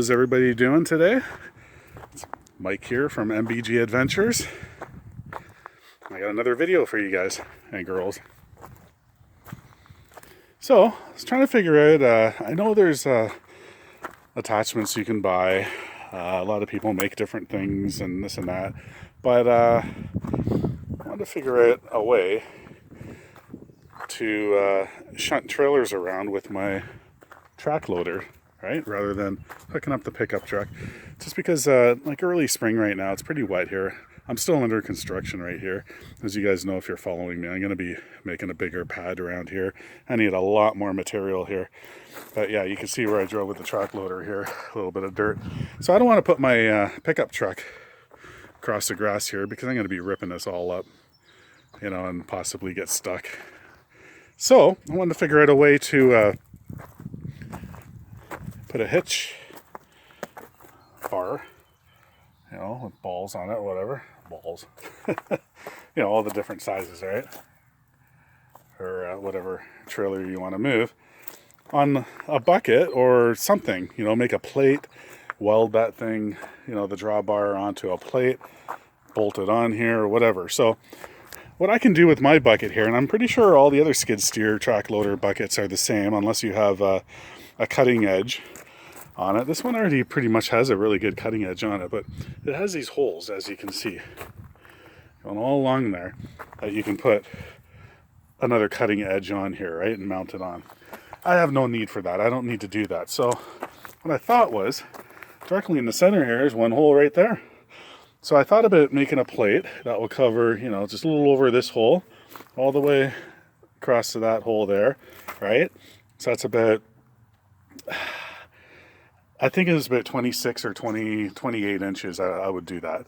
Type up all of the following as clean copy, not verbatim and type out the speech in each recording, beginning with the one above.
How's everybody doing today? It's Mike here from MBG Adventures. I got another video for you guys and girls. So, I was trying to figure out, I know there's attachments you can buy. A lot of people make different things and this and that. But I wanted to figure out a way to shunt trailers around with my track loader, right? Rather than hooking up the pickup truck. Just because like early spring right now, it's pretty wet here. I'm still under construction right here. As you guys know, if you're following me, I'm going to be making a bigger pad around here. I need a lot more material here. But yeah, you can see where I drove with the track loader here. A little bit of dirt. So I don't want to put my pickup truck across the grass here because I'm going to be ripping this all up, you know, and possibly get stuck. So I wanted to figure out a way to put a hitch bar, you know, with balls on it, whatever. Balls. You know, all the different sizes, right? Or whatever trailer you want to move. On a bucket or something, you know, make a plate, weld that thing, you know, the drawbar onto a plate, bolt it on here or whatever. So what I can do with my bucket here, and I'm pretty sure all the other skid steer track loader buckets are the same unless you have a cutting edge on it. This one already pretty much has a really good cutting edge on it, but it has these holes, as you can see, going all along there, that you can put another cutting edge on here, right, and mount it on. I have no need for that. I don't need to do that. So what I thought was, directly in the center here is one hole right there. So I thought about making a plate that will cover, you know, just a little over this hole, all the way across to that hole there, right? So that's about, I think it was about 26 or 28 inches. I would do that,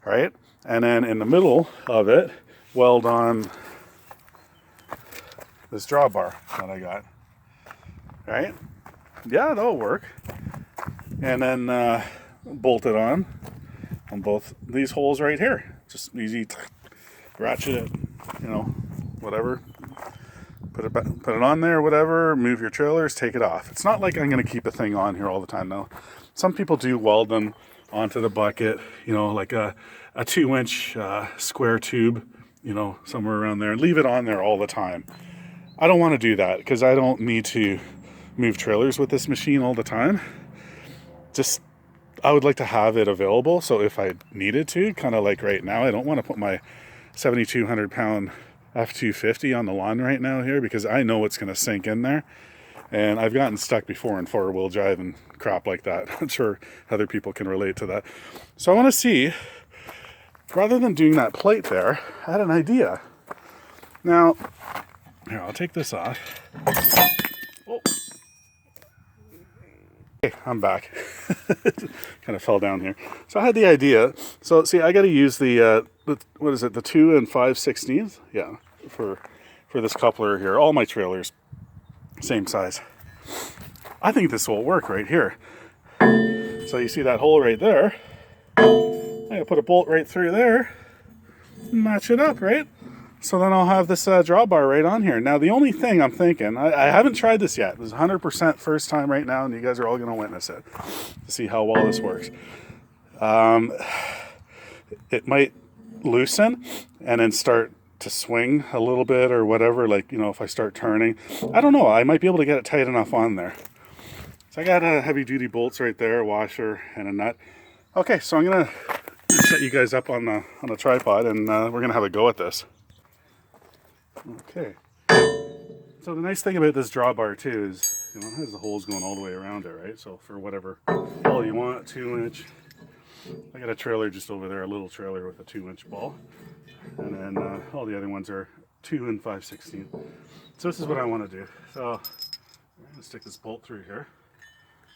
right? And then in the middle of it, weld on this drawbar that I got, right? Yeah, that'll work. And then bolt it on both these holes right here. Just easy, ratchet it, you know, whatever. Put it on there, whatever, move your trailers, take it off. It's not like I'm going to keep a thing on here all the time, though. Some people do weld them onto the bucket, you know, like a 2-inch square tube, you know, somewhere around there, and leave it on there all the time. I don't want to do that because I don't need to move trailers with this machine all the time. Just, I would like to have it available, so if I needed to, kind of like right now, I don't want to put my 7,200 pound F-250 on the lawn right now here because I know it's going to sink in there. And I've gotten stuck before in four-wheel drive and crap like that. I'm sure other people can relate to that. So I want to see, rather than doing that plate there, I had an idea. Now, here, I'll take this off. Oh. Okay, I'm back. Kind of fell down here. So I had the idea. So see, I got to use the what is it? The 2 5/16? Yeah, for this coupler here. All my trailers, same size. I think this will work right here. So you see that hole right there? I gotta put a bolt right through there, match it up, right? So then I'll have this drawbar right on here. Now the only thing I'm thinking, I haven't tried this yet. This is 100% first time right now, and you guys are all going to witness it to see how well this works. It might loosen and then start to swing a little bit or whatever, like, you know, if I start turning. I don't know. I might be able to get it tight enough on there. So I got heavy duty bolts right there, a washer and a nut. Okay, so I'm going to set you guys up on the tripod, and we're going to have a go at this. Okay, so the nice thing about this drawbar too is, you know, it has the holes going all the way around it, right? So for whatever ball you want, 2-inch. I got a trailer just over there, a little trailer with a 2-inch ball. And then all the other ones are 2 5/16. So this is what I want to do. So I'm going to stick this bolt through here.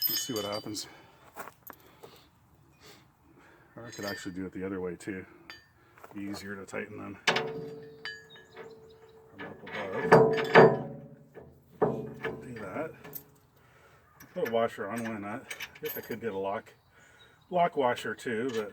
Let's see what happens. Or I could actually do it the other way too. Be easier to tighten then. Up above. Do that. Put a washer on, why not? I guess I could get a lock washer too, but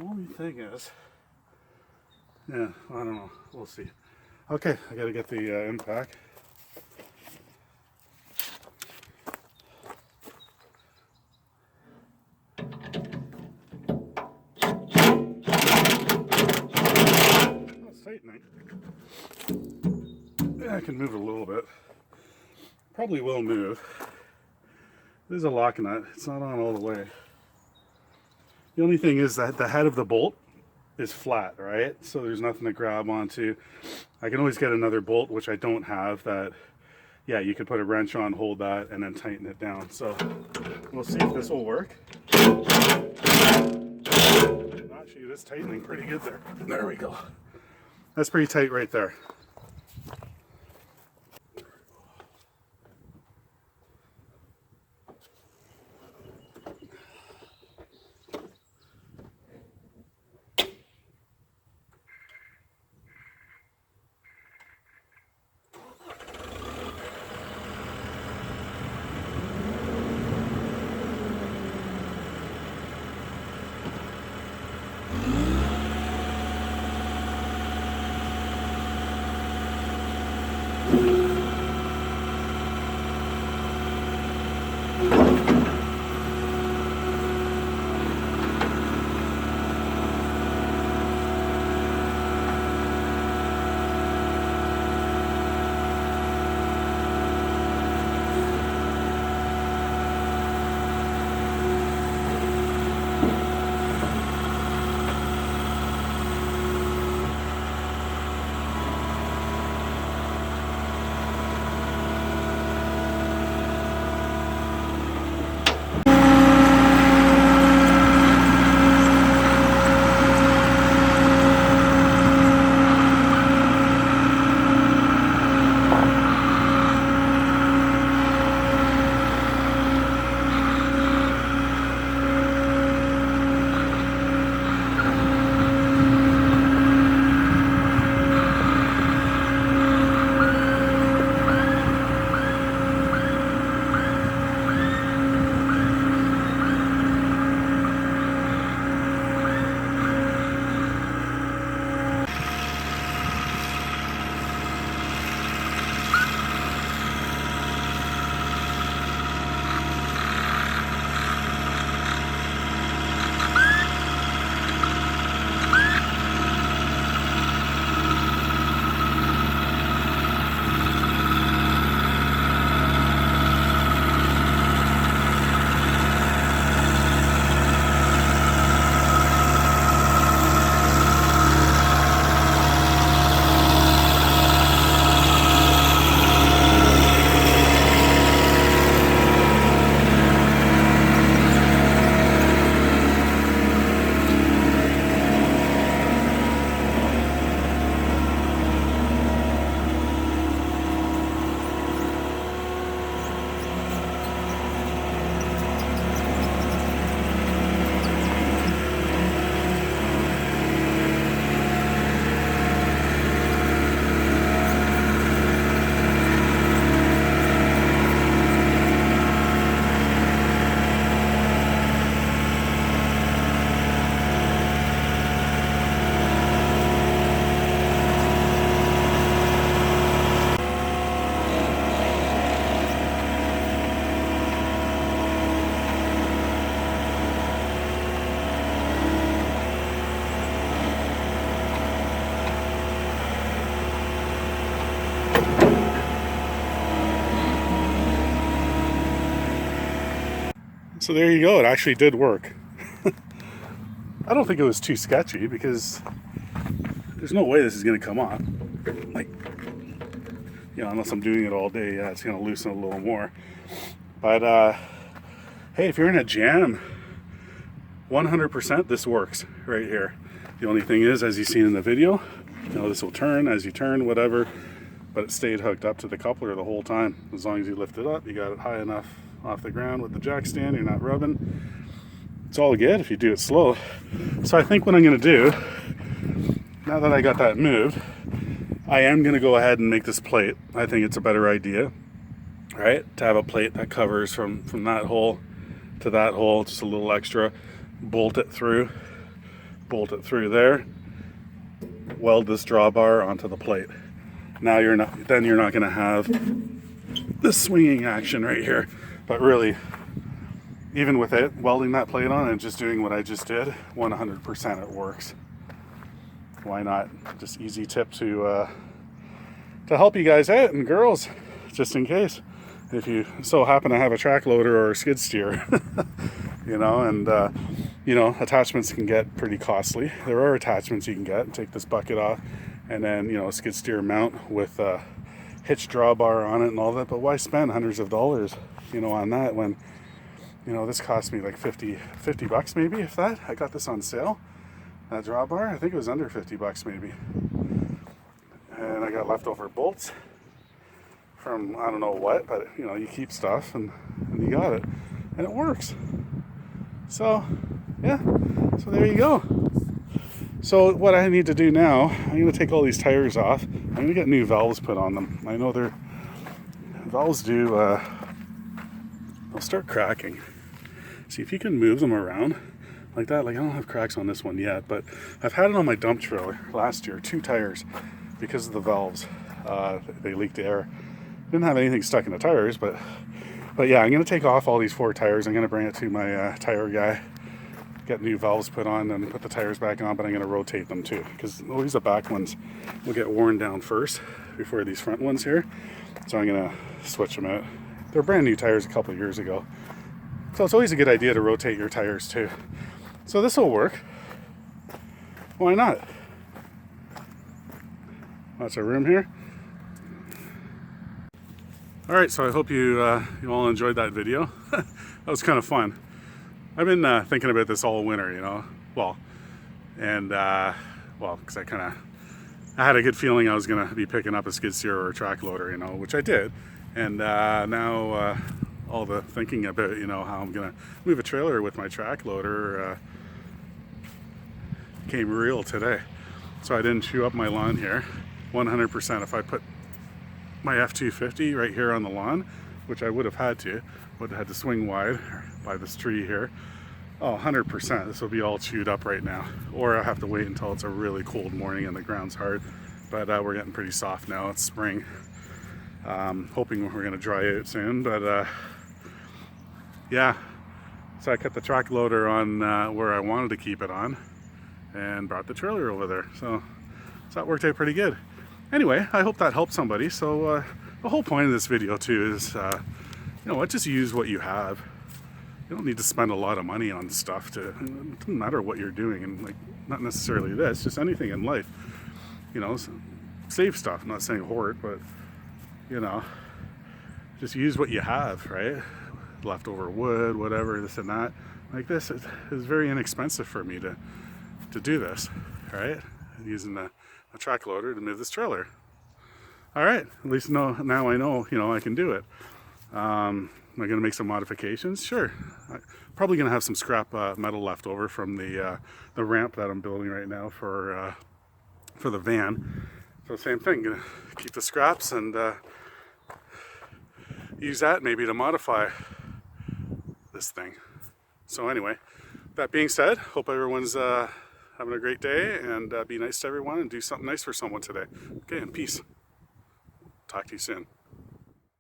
The only thing is, yeah, I don't know. We'll see. Okay, I gotta get the impact. It's tightening. Yeah, I can move it a little bit. Probably will move. There's a lock nut. It's not on all the way. The only thing is that the head of the bolt is flat, right? So there's nothing to grab onto. I can always get another bolt, which I don't have, that, yeah, you could put a wrench on, hold that, and then tighten it down. So we'll see if this will work. Actually, it is tightening pretty good there. There we go. That's pretty tight right there. So there you go, it actually did work. I don't think it was too sketchy because there's no way this is going to come off. Like, you know, unless I'm doing it all day, yeah, it's going to loosen a little more. But, hey, if you're in a jam, 100% this works right here. The only thing is, as you've seen in the video, you know, this will turn as you turn, whatever, but it stayed hooked up to the coupler the whole time. As long as you lift it up, you got it high enough off the ground with the jack stand, you're not rubbing. It's all good if you do it slow. So I think what I'm going to do, now that I got that moved, I am going to go ahead and make this plate. I think it's a better idea, right? To have a plate that covers from that hole to that hole, just a little extra. Bolt it through, bolt it through there, weld this drawbar onto the plate. Now you're not going to have this swinging action right here. But really, even with it, welding that plate on and just doing what I just did, 100% it works. Why not? Just easy tip to help you guys out, and girls, just in case, if you so happen to have a track loader or a skid steer, you know, and you know, attachments can get pretty costly. There are attachments you can get. Take this bucket off, and then, you know, a skid steer mount with a hitch drawbar on it and all that. But why spend hundreds of dollars, you know, on that when, you know, this cost me like 50 bucks maybe, if that. I got this on sale. That drawbar, I think it was under 50 bucks maybe. And I got leftover bolts from I don't know what, but you know, you keep stuff and you got it. And it works. So, yeah. So there you go. So what I need to do now, I'm going to take all these tires off. I'm going to get new valves put on them. I know their valves do, they'll start cracking. See if you can move them around like that. Like I don't have cracks on this one yet, but I've had it on my dump trailer last year, 2 tires, because of the valves. They leaked air. Didn't have anything stuck in the tires, but yeah, I'm going to take off all these 4 tires. I'm going to bring it to my tire guy, get new valves put on, and put the tires back on, but I'm going to rotate them too, because always the back ones will get worn down first before these front ones here. So I'm going to switch them out. They're brand new tires a couple of years ago. So it's always a good idea to rotate your tires too. So this will work. Why not? Lots of room here. All right, so I hope you all enjoyed that video. That was kind of fun. I've been thinking about this all winter, you know. Well, because I had a good feeling I was going to be picking up a skid steer or a track loader, you know, which I did. And now all the thinking about, you know, how I'm going to move a trailer with my track loader came real today. So I didn't chew up my lawn here. 100%. If I put my F-250 right here on the lawn, which I would have had to swing wide by this tree here. Oh, 100%. This will be all chewed up right now. Or I'll have to wait until it's a really cold morning and the ground's hard. But we're getting pretty soft now. It's spring. Hoping we're going to dry out soon. But yeah. So I cut the track loader on where I wanted to keep it on, and brought the trailer over there. So that worked out pretty good. Anyway, I hope that helped somebody. So the whole point of this video too is, you know what, just use what you have. You don't need to spend a lot of money on stuff. It doesn't matter what you're doing, and like not necessarily this, just anything in life. You know, save stuff. I'm not saying hoard, but you know, just use what you have, right? Leftover wood, whatever, this and that. Like this is very inexpensive for me to do this, right? Using a track loader to move this trailer. All right, at least now I know, you know, I can do it. Am I going to make some modifications? Sure. I'm probably going to have some scrap metal left over from the ramp that I'm building right now for the van. So same thing, going to keep the scraps and use that maybe to modify this thing. So anyway, that being said, hope everyone's having a great day, and be nice to everyone and do something nice for someone today. Okay, and peace. Talk to you soon.